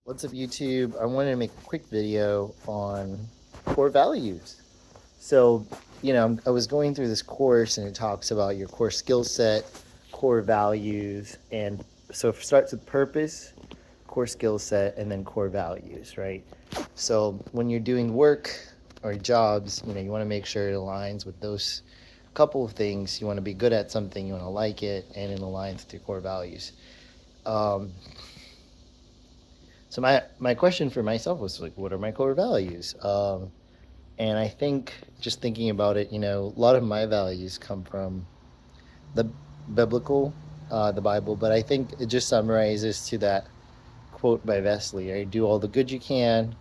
What's up, YouTube? I wanted to make a quick video on core values. So, I was going through this course and it talks about your core skill set, core values, and so it starts with purpose, core skill set, and then core values, right? So, when you're doing work or jobs, you want to make sure it aligns with those couple of things. You want to be good at something, you want to like it, and it aligns with your core values. Um, so my question for myself was like, what are my core values? And I think just thinking about it, a lot of my values come from the biblical, the Bible, but I think it just summarizes to that quote by Wesley, right? Do all the good you can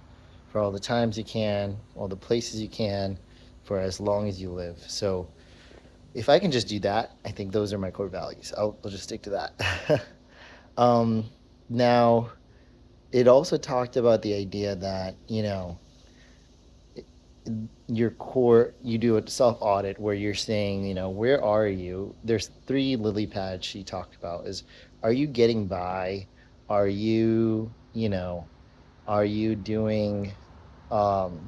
for all the times you can, all the places you can, for as long as you live. So if I can just do that, I think those are my core values. I'll just stick to that. um, Now, it also talked about the idea that, your core, you do a self audit where you're saying, where are you? There's three lily pads she talked about is, are you getting by? Are you, are you doing, um,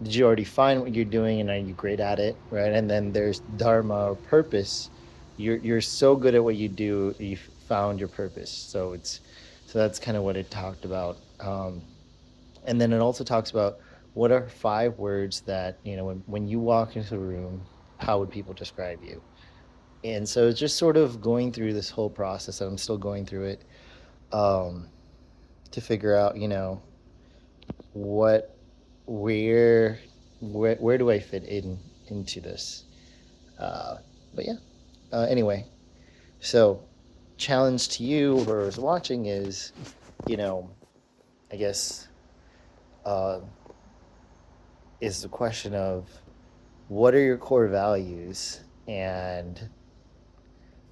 did you already find what you're doing and are you great at it? Right. And then there's dharma or purpose. You're so good at what you do, you've found your purpose. So that's kind of what it talked about. And then it also talks about what are five words that, when you walk into a room, how would people describe you? And so it's just sort of going through this whole process, and I'm still going through it, um, to figure out, what, where, where do I fit into this? Uh, but yeah, anyway, so challenge to you, whoever's watching, is, you know, I guess, uh, is the question of what are your core values and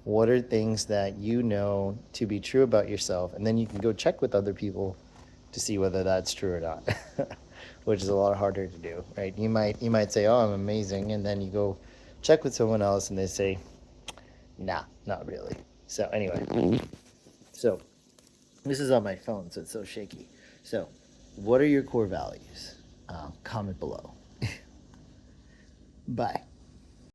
what are things that you know to be true about yourself, and then you can go check with other people to see whether that's true or not. Which is a lot harder to do, right? You might say, oh, I'm amazing, and then you go check with someone else and they say, nah, not really. So anyway, so this is on my phone, so it's so shaky. So what are your core values? Comment below. Bye.